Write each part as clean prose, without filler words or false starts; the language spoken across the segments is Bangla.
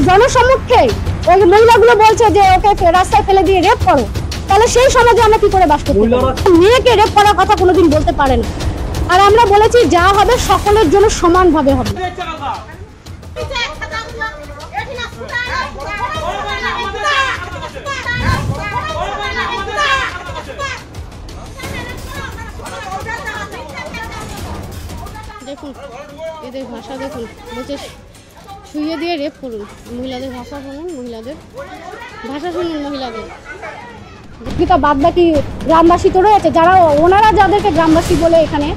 জনসম্মুখে ওই মহিলাগুলো বলছে যে ওকে রাস্তায় ফেলে দিয়ে রেপ করো, তাহলে সেই সমাজে আমরা কি করে বাস করতে পারি? মেয়েকে রেপ করার কথা কোনোদিন বলতে পারে না। আর আমরা বলেছি যা হবে সকলের জন্য সমানভাবে হবে। দেখুন এদের ভাষা, দেখুন বলছে শুইয়ে দিয়ে রেপ করুন। মহিলাদের ভাষা শুনুন, মহিলাদের ভাষা শুনুন, মহিলাদের বাদ বাকি গ্রামবাসী তো রয়েছে, যারা ওনারা যাদেরকে গ্রামবাসী বলে এখানে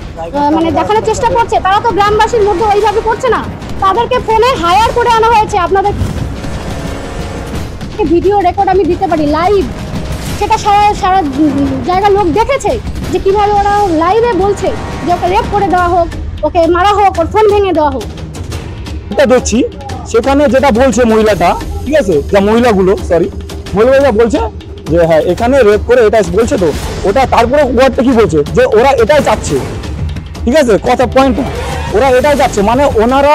মানে দেখানোর চেষ্টা করছে, তারা তো গ্রামবাসীর মধ্যে ওইভাবে করছে না, তাদেরকে ফোনে হায়ার করে আনা হয়েছে। আপনাদের ভিডিও রেকর্ড আমি দিতে পারি লাইভ, সেটা সারা জায়গার লোক দেখেছে যে কিভাবে ওরা লাইভে বলছে যে ওকে রেপ করে দেওয়া হোক, ওকে মারা হোক, ওর ফোন ভেঙে দেওয়া হোক। এটা দেখছি সেখানে যেটা বলছে মহিলাটা, ঠিক আছে, যা মহিলাগুলো মহিলাগুলো বলছে যে হ্যাঁ এখানে রেপ করে এটা বলছে, তো ওটা তারপরে ওয়ার্ডটা কি বলছে যে ওরা এটাই চাচ্ছে, ঠিক আছে, কথা পয়েন্টটা ওরা এটাই চাচ্ছে, মানে ওনারা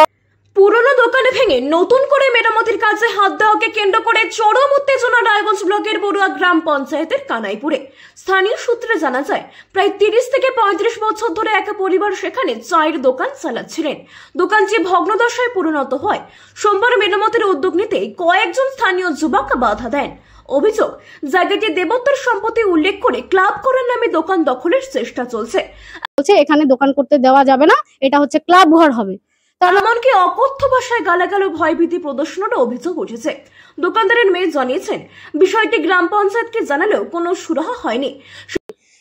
পুরনো দোকানে ভেঙে নতুন করে মেরামতির কাজে হাত দেওয়াকে কেন্দ্র করে চরম উত্তেজনা রায়গঞ্জ ব্লকের বড়ুয়া গ্রাম পঞ্চায়েতের কানাইপুরে। স্থানীয় সূত্রে জানা যায় প্রায় 30 থেকে 35 বছর ধরে এক পরিবার সেখানে চায়ের দোকান চালাচ্ছিলেন। দোকানটি ভগ্নদশায় পরিণত হয়। সোমবার মেরামতির উদ্যোগ নিতে কয়েকজন স্থানীয় যুবক বাধা দেন। অভিযোগ, জায়গাটি দেবত্বর সম্পত্তি উল্লেখ করে ক্লাব করার নামে দোকান দখলের চেষ্টা চলছে। এখানে দোকান করতে দেওয়া যাবে না, এটা হচ্ছে ক্লাব ঘর হবে। এমনকি অকথ্য ভাষায় গালাগালো ভয়ভীতি প্রদর্শনেরও অভিযোগ উঠেছে। দোকানদারের মেয়ে জানিয়েছেন বিষয়টি গ্রাম পঞ্চায়েতকে জানালেও কোনো সুরাহা হয়নি।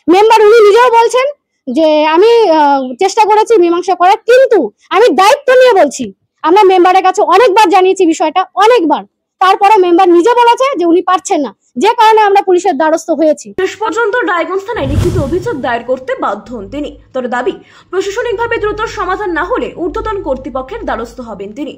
মেম্বার উনি নিজেও বলছেন যে আমি চেষ্টা করেছি মীমাংসা করার, কিন্তু আমি দায়িত্ব নিয়ে বলছি। আমরা মেম্বারের কাছে অনেকবার জানিয়েছি বিষয়টা, অনেকবার, তারপরে মেম্বার নিজে বলেছে যে উনি পারছেন না, যে কারণে আমরা পুলিশের দ্বারস্থ হয়েছি। শেষ পর্যন্ত রায়গঞ্জ থানায় লিখিত অভিযোগ দায়ের করতে বাধ্য হন তিনি। তার দাবি প্রশাসনিকভাবে দ্রুত সমাধান না হলে ঊর্ধ্বতন কর্তৃপক্ষের দ্বারস্থ হবেন তিনি।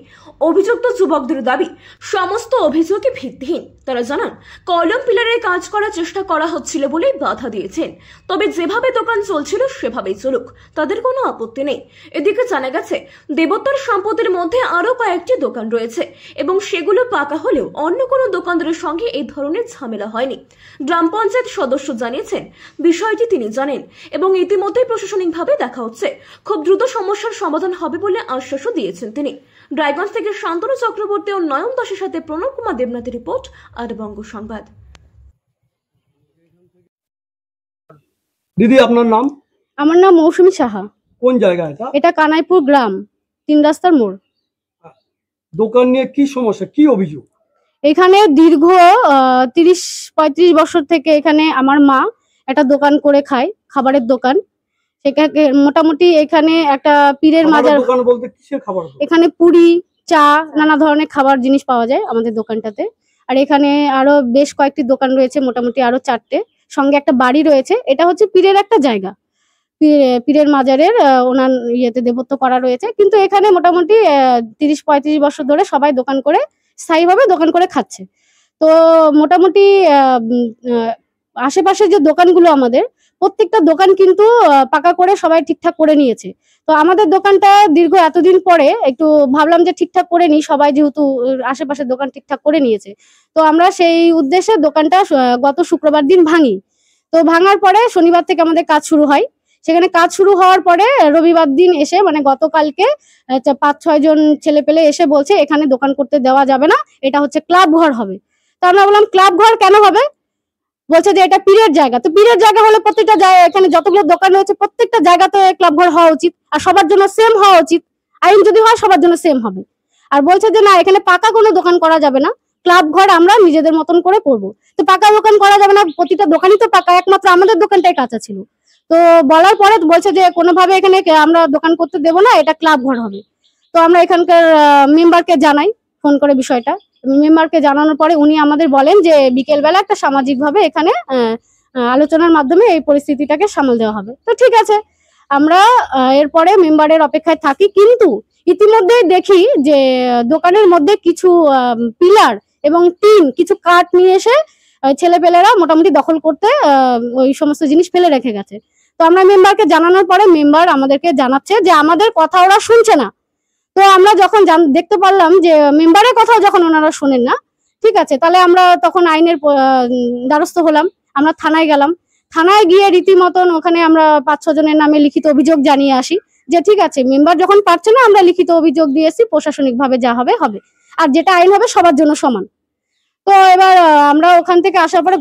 অভিযুক্ত যুবকদের দাবি সমস্ত অভিযোগই ভিত্তিহীন। তারা জানান কলম পিলারের কাজ করার চেষ্টা করা হচ্ছিল বলেই বাধা দিয়েছেন, তবে যেভাবে দোকান চলছিল সেভাবেই চলুক, তাদের কোনো আপত্তি নেই। এদিকে জানা গেছে দেবত্বর সম্পত্তির মধ্যে আরো কয়েকটি দোকান রয়েছে এবং সেগুলো পাকা হলেও অন্য কোনো দোকানদারের সঙ্গে এই ধরনের ঝামেলা হয়নি। গ্রাম পঞ্চায়েত সদস্য জানিয়েছেন বিষয়টি তিনি জানেন এবং ইতিমধ্যেই প্রশাসনিকভাবে দেখা হচ্ছে। খুব দ্রুত সমস্যার সমাধান হবে বলে আশ্বাসও দিয়েছেন তিনি। রায়গঞ্জ থেকে শান্তনু চক্রবর্তী ও নয়ন দাসের সাথে প্রণব কুমার দেবনাথের রিপোর্ট, আর বঙ্গ সংবাদ। দিদি আপনার নাম? আমার নাম মৌসুমী সাহা। কোন জায়গা এটা? এটা কানাইপুর গ্রাম, 3 রাস্তার মোড়। দোকান নিয়ে কি সমস্যা, কি অভিযোগ? এখানে দীর্ঘ 30-35 বছর থেকে এখানে আমার মা একটা দোকান করে খায়, খাবারের দোকান। সেখানে মোটামুটি এখানে একটা পীরের মাজার দোকান বলতে কিসের খাবার? এখানে পুরি, চা, নানা ধরনের খাবার জিনিস পাওয়া যায় আমাদের দোকানটাতে। আর এখানে আরো বেশ কয়েকটি দোকান রয়েছে, মোটামুটি আরো 4টে, সঙ্গে একটা বাড়ি রয়েছে। এটা হচ্ছে পীরের একটা জায়গা, পীরের মাজারের ওনার ইয়েতে দেবত্ব করা রয়েছে। কিন্তু এখানে মোটামুটি 30-35 বছর ধরে সবাই দোকান করে স্থায়ীভাবে দোকান করে খাচ্ছে। তো মোটামুটি আশেপাশে যে দোকানগুলো আমাদের, প্রত্যেকটা দোকান কিন্তু পাকা করে সবাই ঠিকঠাক করে নিয়েছে। তো আমাদের দোকানটা দীর্ঘ এতদিন পরে একটু ভাবলাম যে ঠিকঠাক করে নিই, সবাই যেহেতু আশেপাশের দোকান ঠিকঠাক করে নিয়েছে। তো আমরা সেই উদ্দেশ্যে দোকানটা গত শুক্রবার দিন ভাঙি। তো ভাঙার পরে শনিবার থেকে আমাদের কাজ শুরু হয়। সেখানে কাজ শুরু হওয়ার পরে রবিবার দিন এসে, মানে গতকালকে 5-6 জন ছেলে পেলে এসে বলছে এখানে দোকান করতে দেওয়া যাবে না, এটা হচ্ছে ক্লাব ঘর হবে। তো আমরা বললাম ক্লাব ঘর কেন হবে? বলছে যে এটা পীরের জায়গা। তো পীরের জায়গা হলে প্রত্যেকটা জায়গা, এখানে যতগুলো দোকান রয়েছে প্রত্যেকটা জায়গাতে ক্লাব ঘর হওয়া উচিত, আর সবার জন্য সেম হওয়া উচিত। আইন যদি হয় সবার জন্য সেম হবে। আর বলছে যে না, এখানে পাকা কোনো দোকান করা যাবে না, ক্লাব ঘর আমরা নিজেদের মতন করে করবো। তো পাকা দোকান করা যাবে না, প্রতিটা দোকানই তো পাকা, একমাত্র আমাদের দোকানটাই কাঁচা ছিল। তো বলার পরে বলছে যে কোনোভাবে এখানে আমরা দোকান করতে দেবো না, এটা ক্লাব ঘর হবে। তো আমরা এখানকার মেম্বারকে জানাই ফোন করে বিষয়টা। মেম্বারকে জানানোর পরে উনি আমাদের বলেন যে বিকেলবেলা একটা সামাজিকভাবে এখানে আলোচনার মাধ্যমে এই পরিস্থিতিটাকে সামাল দেওয়া হবে। তো ঠিক আছে, আমরা এরপরে মেম্বারের অপেক্ষায় থাকি। কিন্তু ইতিমধ্যেই দেখি যে দোকানের মধ্যে কিছু পিলার এবং টিন, কিছু কাঠ নিয়ে এসে ছেলেপেলেরা মোটামুটি দখল করতে ওই সমস্ত জিনিস ফেলে রেখে গেছে। তো আমরা মেম্বারকে জানানোর পরে মেম্বার আমাদেরকে জানাচ্ছে যে আমাদের কথা ওরা শুনছে না। তো আমরা যখন দেখতে পারলাম যে মেম্বারের কথাও যখন ওনারা শোনেন না, ঠিক আছে, তাহলে আমরা তখন আইনের দ্বারস্থ হলাম। আমরা থানায় গেলাম, থানায় গিয়ে রীতিমতন ওখানে আমরা 5-6 জনের নামে লিখিত অভিযোগ জানিয়ে আসি যে ঠিক আছে, মেম্বার যখন পারছে না, আমরা লিখিত অভিযোগ দিয়েছি, প্রশাসনিক ভাবে যা হবে হবে, আর যেটা আইন হবে সবার জন্য সমান। তো এবার আমরা ওখান থেকে আসার পরে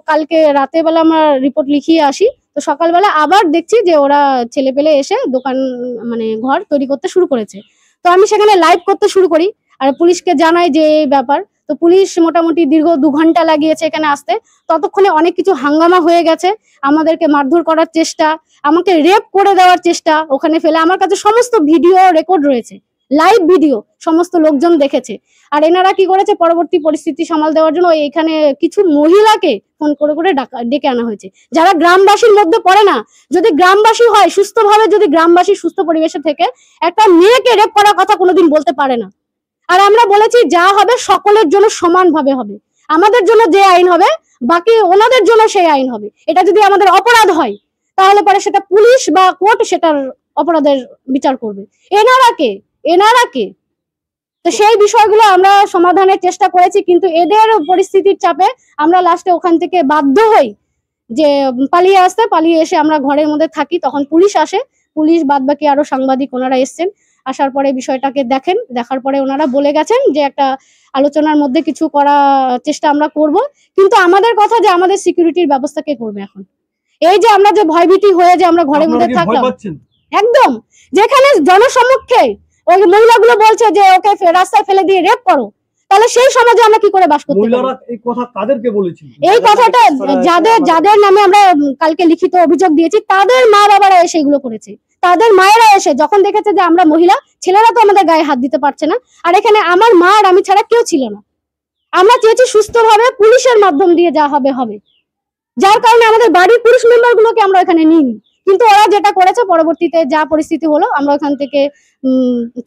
কালকে রাতের বেলা আমরা রিপোর্ট লিখিয়ে আসি। তো সকালবেলা আবার দেখছি যে ওরা ছেলে পেলে এসে দোকান মানে ঘর তৈরি করতে শুরু করেছে। তো আমি সেখানে লাইভ করতে শুরু করি আর পুলিশকে জানাই যে এই ব্যাপার। তো পুলিশ মোটামুটি দীর্ঘ 2 ঘন্টা লাগিয়েছে এখানে আসতে। ততক্ষণে অনেক কিছু হাঙ্গামা হয়ে গেছে, আমাদেরকে মারধর করার চেষ্টা, আমাকে রেপ করে দেওয়ার চেষ্টা ওখানে ফেলে। আমার কাছে সমস্ত ভিডিও রেকর্ড রয়েছে, লাইভ ভিডিও, সমস্ত লোকজন দেখেছে। আর এনারা কি করেছে, পরবর্তী পরিস্থিতি সামাল দেওয়ার জন্য এখানে কিছু মহিলাকে ফোন করে করে ডেকে আনা হয়েছে, যারা গ্রামবাসীর মধ্যে পড়ে না। যদি গ্রামবাসী হয় সুস্থভাবে, যদি গ্রামবাসী সুস্থ পরিবেশে থেকে একটা মেয়েকে রেপ করার কথা কোনোদিন বলতে পারে না। আর আমরা বলেছি যা হবে সকলের জন্য সমানভাবে হবে, আমাদের জন্য যে আইন হবে বাকি ওনাদের জন্য সেই আইন হবে। এটা যদি আমাদের অপরাধ হয় তাহলে পরে সেটা পুলিশ বা কোর্ট সেটার অপরাধের বিচার করবে। এনারা কে তো সেই বিষয়গুলো আমরা সমাধানের চেষ্টা করেছি, কিন্তু এদের পরিস্থিতির চাপে আমরা লাস্টে ওখান থেকে বাধ্য হই যে পালিয়ে এসে আমরা ঘরের মধ্যে থাকি। তখন পুলিশ আসে, পুলিশ বাদ বাকি আরো সাংবাদিক ওনারা এসছেন, আসার পরে বিষয়টাকে দেখার পরে ওনারা বলে গেছেন যে একটা আলোচনার মধ্যে কিছু করার চেষ্টা আমরা করব, কিন্তু আমাদের কথা যে আমাদের সিকিউরিটির ব্যবস্থা কে করবে এখন। এই যে আমরা যে ভয়ভীতি হয়ে যে আমরা ঘরের মধ্যে থাকলাম, একদম যেখানে জনসম্মুখে ওই মহিলাগুলো বলছে যে ওকে রাস্তায় ফেলে দিয়ে রেপ করো, তাহলে সেই সমাজে আমরা কি করে বাস করতে পারি? এই কথা কাদেরকে বলেছিল? এই কথাটা যাদের নামে আমরা কালকে লিখিত অভিযোগ দিয়েছি তাদের মা বাবারা এসে এগুলো করেছে। তাদের মায়েরা এসে যখন দেখেছে যে আমরা মহিলা, ছেলেরা তো আমাদের গায়ে হাত দিতে পারছে না, আর এখানে আমার মা আর আমি ছাড়া কেউ ছিল না। আমরা চেয়েছি সুস্থভাবে পুলিশের মাধ্যম দিয়ে যা হবে হবে, যার কারণে আমাদের বাড়ির পুরুষ মেম্বার গুলোকে আমরা এখানে নিইনি। কিন্তু ওরা যেটা করেছে, পরবর্তীতে যা পরিস্থিতি হলো আমরা ওখান থেকে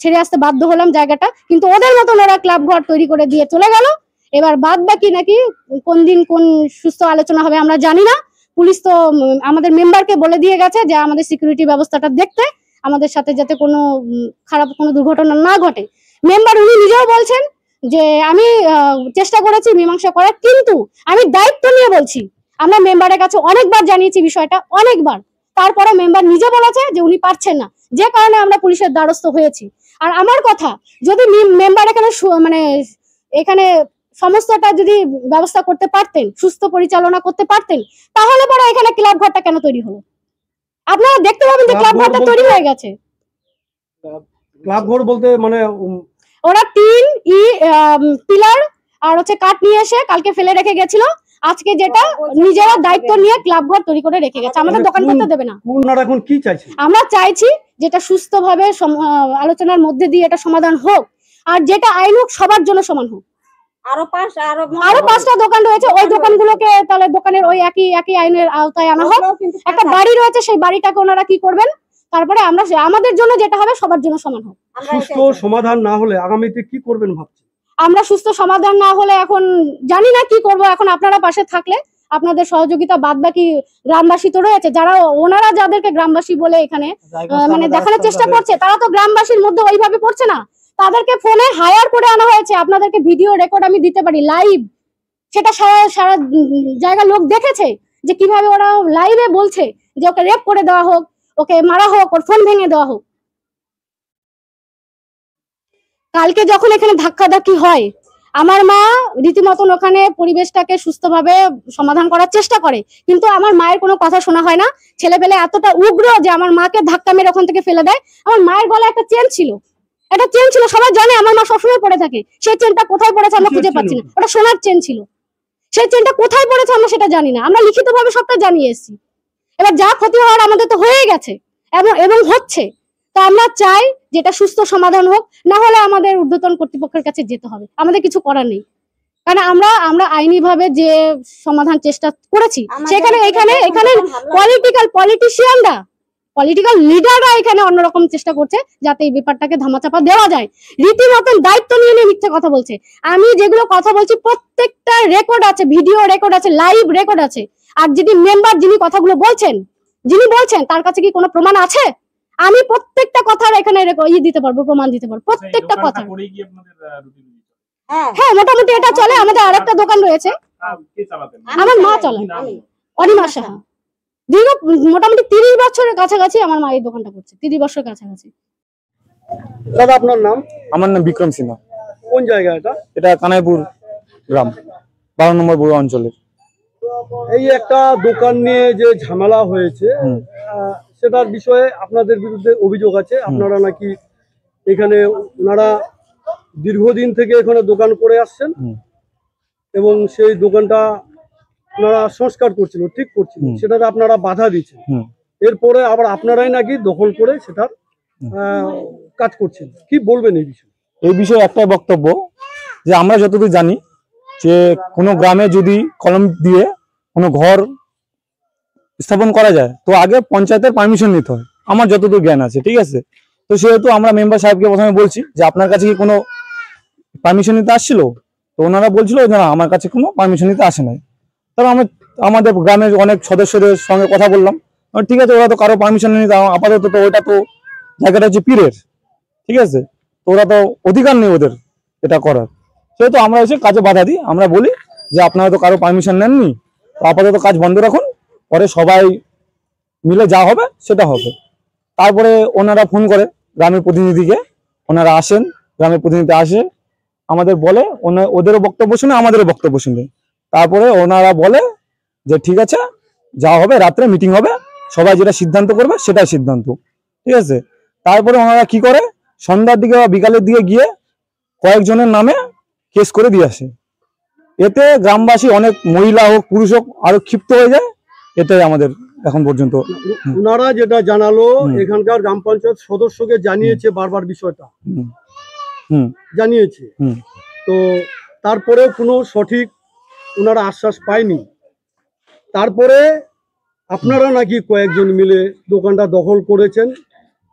ছেড়ে আসতে বাধ্য হলাম জায়গাটা, কিন্তু ওদের মতন ওরা ক্লাব ঘর তৈরি করে দিয়ে চলে গেল। এবার বাদ বাকি নাকি কোন দিন কোন সুস্থ আলোচনা হবে আমরা জানি না। পুলিশ তো আমাদের মেম্বারকে বলে দিয়ে গেছে যে আমাদের সিকিউরিটি ব্যবস্থাটা দেখতে, আমাদের সাথে যাতে কোনো খারাপ কোনো দুর্ঘটনা না ঘটে। মেম্বার উনি নিজেও বলছেন যে আমি চেষ্টা করেছি মীমাংসা করার, কিন্তু আমি দায়িত্ব নিয়ে বলছি, আমরা মেম্বারের কাছে অনেকবার জানিয়েছি বিষয়টা, অনেকবার। তারপরে মেম্বার নিজে বলেছে যে উনি পারছেন না, যে কারণে আমরা পুলিশের দ্বারস্থ হয়েছি। আর আমার কথা, যদি মেম্বার এখানে মানে এখানে সমস্তটা যদি ব্যবস্থা করতে পারতেন, সুস্থ পরিচালনা করতে পারতেন, তাহলে পরে এখানে ক্লাব ঘরটা কেন তৈরি হলো? আপনারা দেখতে পাবেন যে ক্লাব ঘরটা তৈরি হয়ে গেছে। ক্লাব ঘর বলতে মানে ওরা পিলার আর হচ্ছে কাঠ নিয়ে এসে কালকে ফেলে রেখে গেছিল, আজকে যেটা নিজেরা দায়িত্ব নিয়ে ক্লাব ঘর তৈরি করে রেখে গেছে, আমাদের দোকান করতে দেবে না। এখন কি চাইছেন? আমরা চাইছি যেটা সুস্থভাবে আলোচনার মধ্যে দিয়ে এটা সমাধান হোক, আর যেটা আইন হোক সবার জন্য সমান হোক। আরো 5টা দোকান রয়েছে, ওই দোকানগুলোকে তাহলে দোকানের ওই একই আইনের আওতায় আনা হোক। একটা বাড়ি রয়েছে, সেই বাড়িটাকে ওনারা কি করবেন, তারপরে আমরা আমাদের জন্য যেটা হবে সবার জন্য সমান হোক। সুস্থ সমাধান না হলে আগামীতে কি করবেন ভাবছেন? আমরা সুস্থ সমাধান না হলে এখন জানি না কি করব। এখন আপনারা পাশে থাকলে, আপনাদের সহযোগিতা, বাদ বাকি গ্রামবাসী তো রয়েছে, যারা ওনারা যাদেরকে গ্রামবাসী বলে এখানে মানে দেখানোর চেষ্টা করছে, তারা তো গ্রামবাসীর মধ্যে ওইভাবে পড়ছে না। তাদেরকে ফোনে হায়ার করে আনা হয়েছে। আপনাদেরকে ভিডিও রেকর্ড আমি দিতে পারি লাইভ, সেটা সারা জায়গা লোক দেখেছে যে কিভাবে ওরা লাইভে বলছে যে ওকে রেপ করে দেওয়া হোক, ওকে মারা হোক, ওর ফোন ভেঙে দেওয়া হোক। কালকে যখন এখানে ধাক্কাধাক্কি হয়, আমার মা রীতিমতন ওখানে পরিবেশটাকে সুস্থভাবে সমাধান করার চেষ্টা করে, কিন্তু আমার মায়ের কোনো কথা শোনা হয় না। ছেলেপেলে এতটা উগ্র যে আমার মাকে ধাক্কা মেরে ওখান থেকে ফেলে দেয়। আমার মায়ের গলায় একটা চেন ছিল, সবাই জানে, আমার মা সবসময় পড়ে থাকে। সেই চেনটা কোথায় পড়েছে আমরা খুঁজে পাচ্ছি না। ওটা সোনার চেন ছিল, সেই চেনটা কোথায় পড়েছে আমরা সেটা জানি না। আমরা লিখিতভাবে সবটা জানিয়ে এসেছি। এবার যা ক্ষতি হওয়ার আমাদের তো হয়ে গেছে এবং হচ্ছে। তো আমরা চাই যেটা সুস্থ সমাধান হোক, না হলে আমাদের ঊর্ধ্বতন কর্তৃপক্ষের কাছে যেতে হবে। আমাদের কিছু করার নেই, কারণ আমরা আইনি ভাবে যে সমাধান চেষ্টা করেছি, সেখানে এখানে পলিটিক্যাল লিডাররা এখানে অন্যরকম চেষ্টা করছে যাতে এই ব্যাপারটাকে ধামাচাপা দেওয়া যায়। রীতিমতন দায়িত্ব নিয়ে মিথ্যে কথা বলছে। আমি যেগুলো কথা বলছি প্রত্যেকটা রেকর্ড আছে, ভিডিও রেকর্ড আছে, লাইভ রেকর্ড আছে। আর যদি মেম্বার যিনি কথাগুলো বলছেন তার কাছে কি কোনো প্রমাণ আছে? আমি প্রত্যেকটা কথার এখানে দিতে পারবো, প্রমাণ দিতে পারবো প্রত্যেকটা কথা। হ্যাঁ মোটামুটি এটা চলে। আমাদের আরেকটা দোকান রয়েছে, আমার মা চালায়, অনিমা সাহা। দীর্ঘ মোটামুটি 30 বছরের কাছাকাছি আমার মা এই দোকানটা করছে, 30 বছরের কাছাকাছি। দাদা আপনার নাম? আমার নাম বিক্রম সিনহা। কোন জায়গা এটা? এটা কানাইপুর গ্রাম, 12 নম্বর বড়ুয়া অঞ্চলের। এই একটা দোকান নিয়ে যে ঝামেলা হয়েছে, সেটার বিষয়ে আপনাদের বিরুদ্ধে অভিযোগ আছে। আপনারা নাকি এখানে, ওনারা দীর্ঘদিন থেকে এখানে দোকান করে আসছেন এবং সেই দোকানটা ওনারা সংস্কার করছিল, ঠিক করছিল, সেটাতে আপনারা বাধা দিচ্ছেন। এরপরে আবার আপনারাই নাকি দখল করে সেটার কাজ করছেন। কি বলবেন এই বিষয়ে? এই বিষয়ে একটাই বক্তব্য, যে আমরা যতদূর জানি যে কোনো গ্রামে যদি কলম দিয়ে কোনো ঘর স্থাপন করা যায় তো আগে পঞ্চায়েতের পারমিশন নিতে হয়, আমার যতদূর জ্ঞান আছে, ঠিক আছে। তো সেহেতু আমরা মেম্বার সাহেবকে প্রথমে বলছি যে আপনার কাছে কি কোনো পারমিশন নিতে আসছিল? তো ওনারা বলছিল যে না, আমার কাছে কোনো পারমিশন নিতে আসে নাই। তবে আমাদের গ্রামের অনেক সদস্যদের সঙ্গে কথা বললাম, ঠিক আছে ওরা তো কারো পারমিশন নিতে, আপাতত তো ওইটা তো জায়গাটা হচ্ছে পীরের, ঠিক আছে, তো ওরা তো অধিকার নেই ওদের এটা করার। সেহেতু আমরা এসে কাজে বাধা দিই, আমরা বলি যে আপনারা তো কারো পারমিশন নেননি, তো আপাতত কাজ বন্ধ রাখুন, পরে সবাই মিলে যা হবে সেটা হবে। তারপরে ওনারা ফোন করে গ্রামের প্রতিনিধিকে, ওনারা আসেন, গ্রামের প্রতিনিধি আসে, আমাদের বলে, ওদেরও বক্তব্য শুনে আমাদেরও বক্তব্য শুনে, তারপরে ওনারা বলে যে ঠিক আছে যা হবে, রাত্রে মিটিং হবে, সবাই যেটা সিদ্ধান্ত করবে সেটাই সিদ্ধান্ত, ঠিক আছে। তারপরে ওনারা কি করে, সন্ধ্যার দিকে বা বিকালের দিকে গিয়ে কয়েকজনের নামে কেস করে দিয়ে আসে। এতে গ্রামবাসী, অনেক মহিলা হোক পুরুষ হোক, আরো ক্ষিপ্ত হয়ে যায়। এটাই আমাদের এখন পর্যন্ত। ওনারা যেটা জানালো, এখানকার গ্রাম পঞ্চায়েত সদস্যকে জানিয়েছে বারবার বিষয়টা, জানিয়েছে, তো তারপরে কোনো সঠিক ওনারা আশ্বাস পায়নি। তারপরে আপনারা নাকি কয়েকজন মিলে দোকানটা দখল করেছেন,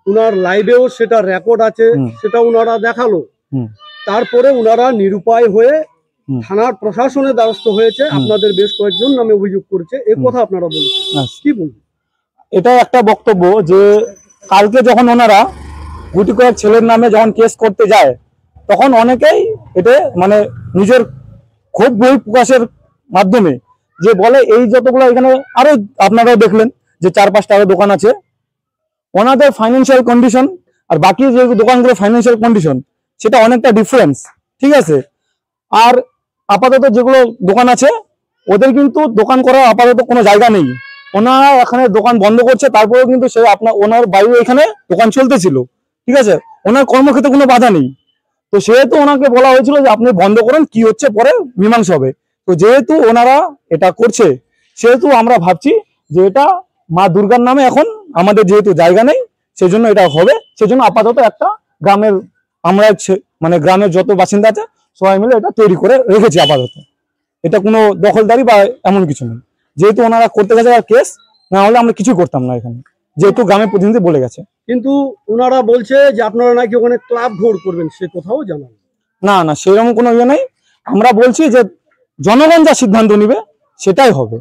ওনার লাইভেও সেটা রেকর্ড আছে, সেটা ওনারা দেখালো। তারপরে ওনারা নিরুপায় হয়ে থানার প্রশাসনের দ্বারস্থ হয়েছে, আপনাদের বেশ কয়েকজন নামে অভিযোগ করেছে, এই কথা আপনারা বলছেন, কি বলবেন? এটা একটা বক্তব্য যে কালকে যখন ওনারা গুটি কয়েক ছেলের নামে যখন কেস করতে যায়, তখন অনেকেই এটা মানে নিজের ক্ষোভ বহিঃপ্রকাশের মাধ্যমে যে বলে এই যতগুলো এখানে আরো আপনারাও দেখলেন যে 4-5টা আরো দোকান আছে, ওনাদের ফাইন্যান্সিয়াল কন্ডিশন আর বাকি যে দোকানগুলো ফাইন্যান্সিয়াল কন্ডিশন সেটা অনেকটা ডিফারেন্স, ঠিক আছে। আর আপাতত যেগুলো দোকান আছে ওদের কিন্তু দোকান করার আপাতত কোনো জায়গা নেই, ওনারা এখানে দোকান বন্ধ করছে, তারপরেও কিন্তু সে ওনার বাইরে এখানে দোকান চলতেছিল, ঠিক আছে, ওনার কর্মক্ষেত্রে কোনো বাধা নেই। তো সেহেতু ওনাকে বলা হয়েছিল যে আপনি বন্ধ করেন, কি হচ্ছে পরে মীমাংসা হবে। তো যেহেতু ওনারা এটা করছে, সেহেতু আমরা ভাবছি যে এটা মা দুর্গার নামে এখন আমাদের যেহেতু জায়গা নেই, সেজন্য এটা হবে। সেজন্য আপাতত একটা গ্রামের, আমরা মানে গ্রামের যত বাসিন্দা আছে সবাই মিলে এটা তৈরি করে রেখেছি আপাতত। এটা কোনো দখলদারি বা এমন কিছু নেই, যেহেতু ওনারা করতে গেছে কেস, না হলে আমরা কিছু করতাম না এখানে, যেহেতু গ্রামের প্রতিনিধি বলে গেছে। কিন্তু ওনারা বলছে যে আপনারা নাকি ওখানে ক্লাব ঘোর করবেন, সে কোথাও জানান না, না সেরকম কোনো ইয়ে নেই। আমরা বলছি যে জনগণ যা সিদ্ধান্ত নিবে সেটাই হবে।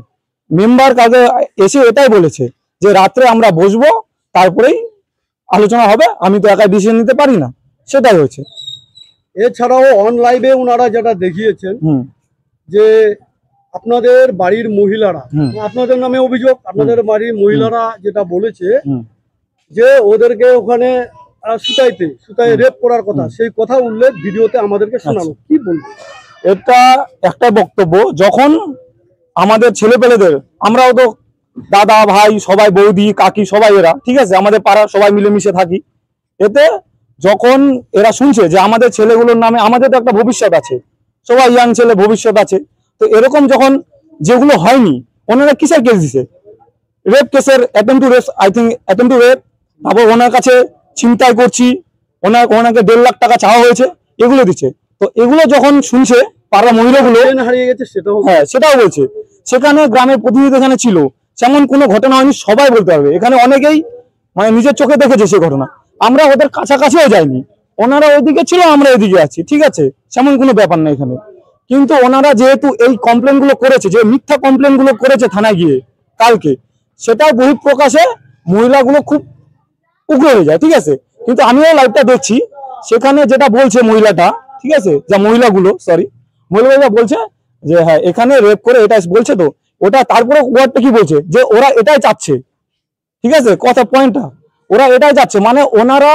মেম্বার কাজে এসে এটাই বলেছে যে রাত্রে আমরা বসবো, তারপরেই আলোচনা হবে, আমি তো একাই ডিসিশন নিতে পারি না, সেটাই হয়েছে। এছাড়াও অনলাইনে ওনারা যেটা দেখিয়েছেন যে আপনাদের বাড়ির মহিলারা, আপনাদের নামে অভিযোগ, আপনাদের বাড়ির মহিলারা যেটা বলেছে যে ওদেরকে ওখানে সুতায় রেপ করার কথা, সেই কথা উল্লেখ ভিডিওতে আমাদেরকে শোনালো, কি বলবো? এটা একটা বক্তব্য, যখন আমাদের ছেলেপেলেদের, আমরাও তো দাদা ভাই সবাই, বৌদি কাকি সবাই এরা, ঠিক আছে, আমাদের পাড়া সবাই মিলেমিশে থাকি। এতে যখন এরা শুনছে যে আমাদের ছেলেগুলোর নামে, আমাদের তো একটা ভবিষ্যৎ আছে, সবাই ইয়াং ছেলে, ভবিষ্যৎ আছে, তো এরকম যখন যেগুলো হয়নি, ওনারা কিসের কেস দিছে? রেপ কেসের attempt to rape, I think attempt to rape. তারপর ওনার কাছে ছিনতাই করছি, ওনাকে 1.5 লাখ টাকা চাওয়া হয়েছে, এগুলো দিচ্ছে। তো এগুলো যখন শুনছে পাড়ার মহিলাগুলো, হারিয়ে গেছে, সেটাও বলছে। সেখানে গ্রামের প্রতিনিধি এখানে ছিল, সেমন কোনো ঘটনা হয়নি, সবাই বলতে পারবে। এখানে অনেকেই মানে নিজের চোখে দেখেছে সে ঘটনা, আমরা ওদের কাছাকাছিও যাইনি, ওনারা ওইদিকে ছিল, আমরা এদিকে আছি, ঠিক আছে, সেমন কোনো ব্যাপার না এখানে। কিন্তু ওনারা যেহেতু এই কমপ্লেন গুলো করেছে, যে মিথ্যা কমপ্লেন গুলো করেছে থানায় গিয়ে কালকে, সেটাও বহিঃপ্রকাশে মহিলাগুলো খুব উগ্র হয়ে যায়, ঠিক আছে। কিন্তু আমিও লাইভটা দেখছি, সেখানে যেটা বলছে মহিলাটা, ঠিক আছে, যা মহিলাটা বলছে যে হ্যাঁ এখানে রেপ করে এটা বলছে তো ওটা, তারপরে ওয়ার্ডটা কি বলছে যে ওরা এটাই চাচ্ছে, ঠিক আছে, কথা পয়েন্টটা ওরা এটাই চাচ্ছে, মানে ওনারা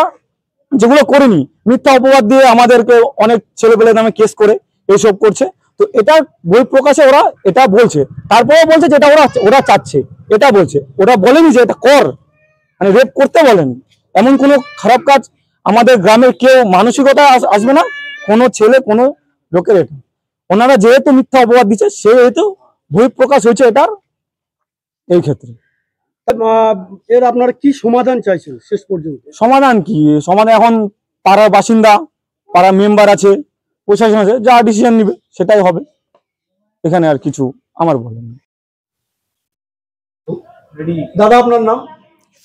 যেগুলো করেনি মিথ্যা অপবাদ দিয়ে আমাদেরকে অনেক ছেলেপেলের নামে কেস করে এইসব করছে, তো এটা বই প্রকাশে ওরা এটা বলছে, তারপরে বলছে যেটা ওরা চাচ্ছে এটা বলছে, ওরা বলেনি যে এটা কর, মানে রেপ করতে বলেনি। এমন কোনো খারাপ কাজ আমাদের গ্রামের কেউ মানসিকতা আসবে না, কোনো ছেলে কোনো লোকের। এটা ওনারা যেহেতু মিথ্যা অপবাদ দিচ্ছে সেহেতু বই প্রকাশ হয়েছে এটার এই ক্ষেত্রে। এর আপনারা কি সমাধান চাইছেন শেষ পর্যন্ত? সমাধান কি সমাধান, এখন পাড়ার বাসিন্দা, পাড়ার মেম্বার আছে, প্রশাসন আছে, যা ডিসিশন নিবে সেটাই হবে, এখানে আর কিছু আমার বলার নেই। দাদা আপনার নাম?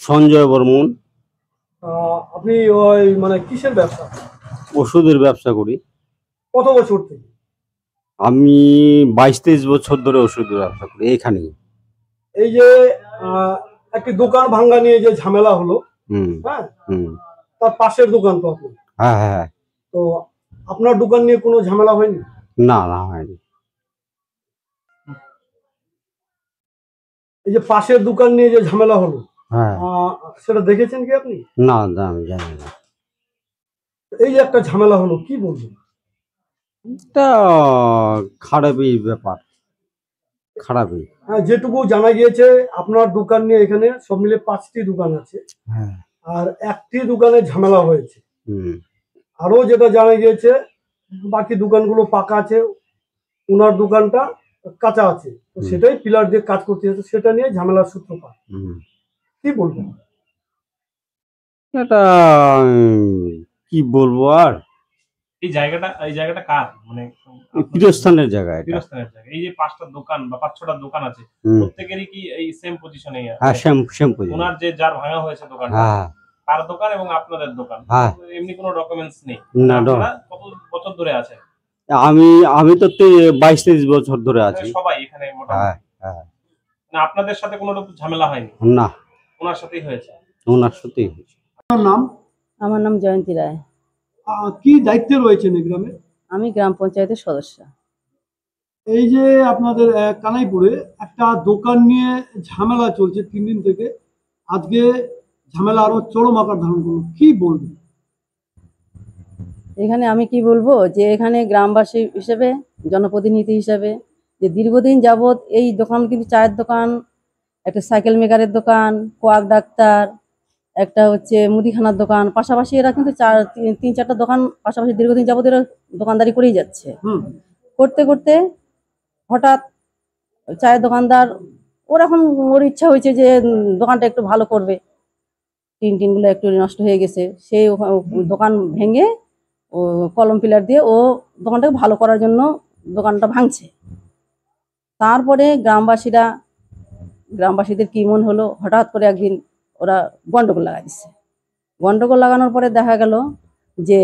সঞ্জয় বর্মন। আপনি ওই মানে কিসের ব্যবসা? ওষুধের ব্যবসা করি। কত বছর থেকে? আমি 22-23 বছর ধরে ওষুধের ব্যবসা করি এখানেই। এই যে একটি দোকান ভাঙ্গা নিয়ে যে ঝামেলা হলো, হ্যাঁ, তার পাশের দোকান তো আপনার। হ্যাঁ হ্যাঁ। তো আপনার দোকান নিয়ে কোনো ঝামেলা হয়নি? না না হয়নি। এই যে পাশের দোকান নিয়ে যে ঝামেলা হলো, হ্যাঁ, সেটা দেখেছেন কি আপনি? না না আমি জানি না। এই যে একটা ঝামেলা হলো, কি বলবেন? এটা খারাপই ব্যাপার, খারাপই। হ্যাঁ, যেটুকু জানা গিয়েছে আপনার দোকান নিয়ে এখানে সব মিলে 5টি দোকান আছে, হ্যাঁ, আর একটি দোকানে ঝামেলা হয়েছে। হুম। আরো যেটা জানা গিয়েছে বাকি দোকানগুলো পাকা আছে, ওনার দোকানটা কাঁচা আছে, তো সেটাই পিলার দিয়ে কাজ করতে হচ্ছে, সেটা নিয়ে ঝামেলার সূত্রপাত। কি বলবেন? এটা কি বলবো আর, এই জায়গাটা কার, মানে তীর্থস্থানের জায়গা এটা। তীর্থস্থানের জায়গা। এই যে 5টা দোকান বা 5-6টা দোকান আছে, প্রত্যেকেরই কি এই সেম পজিশনে? হ্যাঁ, সেম পজিশন। ওনার যে যার ভাঙা হয়েছে দোকানটা, হ্যাঁ, তার দোকান এবং আপনাদের দোকান, হ্যাঁ। এমনি কোনো ডকুমেন্টস নেই? না, আপনারা কত বছর ধরে আছেন? আমি তো 22-23 বছর ধরে আছি। সবাই এখানে হ্যাঁ মোটামুটি? হ্যাঁ। না, আপনাদের সাথে কোনো রকম ঝামেলা হয়নি? না, ওনার সাথেই হয়েছে? ওনার সাথেই হয়েছে। আপনার নাম? আমার নাম জয়ন্তী রায়। কি দায়িত্বে রয়েছেন এই গ্রামে? আমি গ্রাম পঞ্চায়েতের সদস্য। এই যে আপনাদের কানাইপুরে একটা দোকান নিয়ে ঝামেলা চলছে 3 দিন থেকে, আজকে ঝামেলা আরো চরম আকার ধারণ করলো, কি বলবেন? এখানে আমি কি বলবো, যে এখানে গ্রামবাসী হিসেবে, জনপ্রতিনিধি হিসেবে, যে দীর্ঘদিন যাবৎ এই দোকান কিন্তু চায়ের দোকান, একটা সাইকেল মেকারের দোকান, কোয়াক ডাক্তার, একটা হচ্ছে মুদিখানার দোকান, পাশাপাশি এরা কিন্তু 3-4টা দোকান পাশাপাশি দীর্ঘদিন যাবৎ এরা দোকানদারি করেই যাচ্ছে। করতে করতে হঠাৎ চায়ের দোকানদার ওর এখন ওর ইচ্ছা হয়েছে যে দোকানটা একটু ভালো করবে, টিনগুলো একটু নষ্ট হয়ে গেছে, সেই দোকান ভেঙে ও কলম পিলার দিয়ে ও দোকানটাকে ভালো করার জন্য দোকানটা ভাঙছে। তারপরে গ্রামবাসীদের কি মন হলো, হঠাৎ করে একদিন ওরা গন্ডগোল লাগাই দিচ্ছে। গন্ডগোল লাগানোর পরে দেখা গেল যে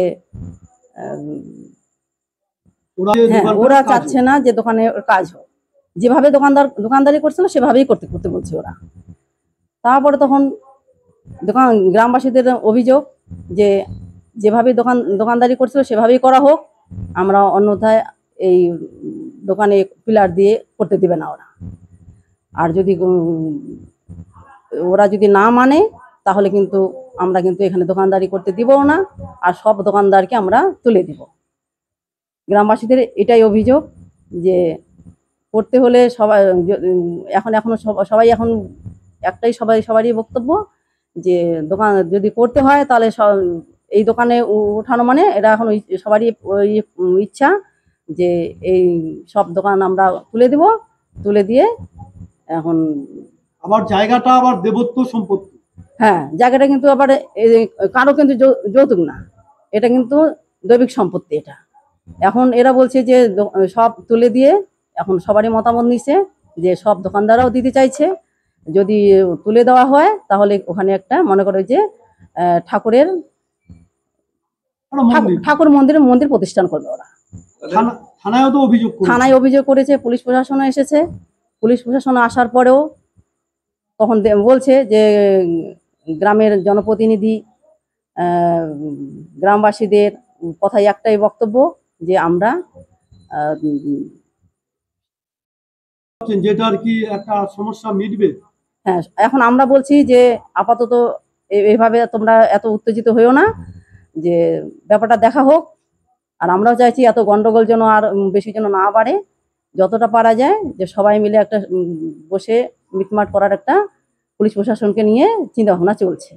ওরা চাচ্ছে না যে দোকানে কাজ হোক, যেভাবে দোকানদারি করছিল সেভাবেই করতে বলছে ওরা। তারপরে তখন গ্রামবাসীদের অভিযোগ যে যেভাবে দোকানদারি করছিল সেভাবেই করা হোক, আমরা অন্যথায় এই দোকানে পিলার দিয়ে করতে দিবে না ওরা। আর যদি ওরা যদি না মানে তাহলে কিন্তু আমরা কিন্তু এখানে দোকানদারি করতে দিবও না, আর সব দোকানদারকে আমরা তুলে দিব। গ্রামবাসীদের এটাই অভিযোগ যে করতে হলে সবাই এখন একটাই সবারই বক্তব্য যে দোকান যদি করতে হয় তাহলে এই দোকানে ওঠানো মানে এটা এখন সবারই ইচ্ছা যে এই সব দোকান আমরা তুলে দিয়ে এখন আবার জায়গাটা আবার দেবত্ব সম্পত্তি। হ্যাঁ, জায়গাটা কিন্তু আবার কারো কিন্তু যৌতুক না, এটা কিন্তু দৈবিক সম্পত্তি। এটা এখন এরা বলছে যে সব তুলে দিয়ে, এখন সবারই মতামত নিছে যে সব দোকানদাররাও দিতে চাইছে, যদি তুলে দেওয়া হয় তাহলে ওখানে একটা মনে করো যে ঠাকুর মন্দির প্রতিষ্ঠান করবে ওরা। থানায় অভিযোগ করেছে, পুলিশ প্রশাসনও এসেছে। পুলিশ প্রশাসন আসার পরেও তখন বলছে যে গ্রামের জনপ্রতিনিধি গ্রামবাসীদের কথাই একটাই বক্তব্য যে আমরা যেটার কি একটা সমস্যা মিটবে? হ্যাঁ, এখন আমরা বলছি যে আপাতত এভাবে তোমরা এত উত্তেজিত হইও না, যে ব্যাপারটা দেখা হোক। আর আমরাও চাইছি এত গন্ডগোল যেন আর বেশি যেন না বাড়ে, যতটা পারা যায় যে সবাই মিলে একটা বসে মিটমাট করার একটা পুলিশ প্রশাসনকে নিয়ে চিন্তা ভাবনা চলছে।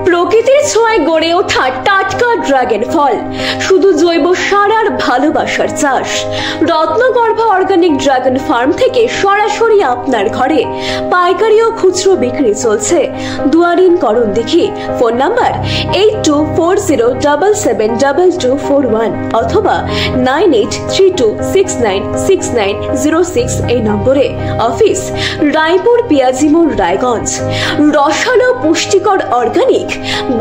প্রকৃতির ছোঁয়ায় গড়ে ওঠা টাটকা ড্রাগন ফল, শুধু জৈব সার আর ভালোবাসার চাষ। রত্নগর্ভা অর্গানিক ড্রাগন ফার্ম থেকে সরাসরি আপনার ঘরে পাইকারি ও খুচরো বিক্রি চলছে। দুয়ারিন করণ দেখি। ফোন নাম্বার 8240772241 অথবা 9832696906 এই নম্বরে। অফিস রায়পুর পিয়াজিমোড়, রায়গঞ্জ। রসালো পুষ্টিকর অর্গানিক,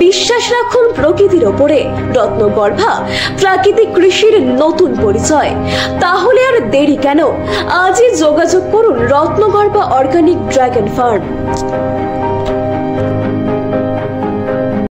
বিশ্বাস রাখুন প্রকৃতির ওপরে। রত্নগর্ভা প্রাকৃতিক কৃষির নতুন পরিচয়। তাহলে আর দেরি কেন? আজই যোগাযোগ করুন রত্নগর্ভা অর্গানিক ড্রাগন ফার্ম।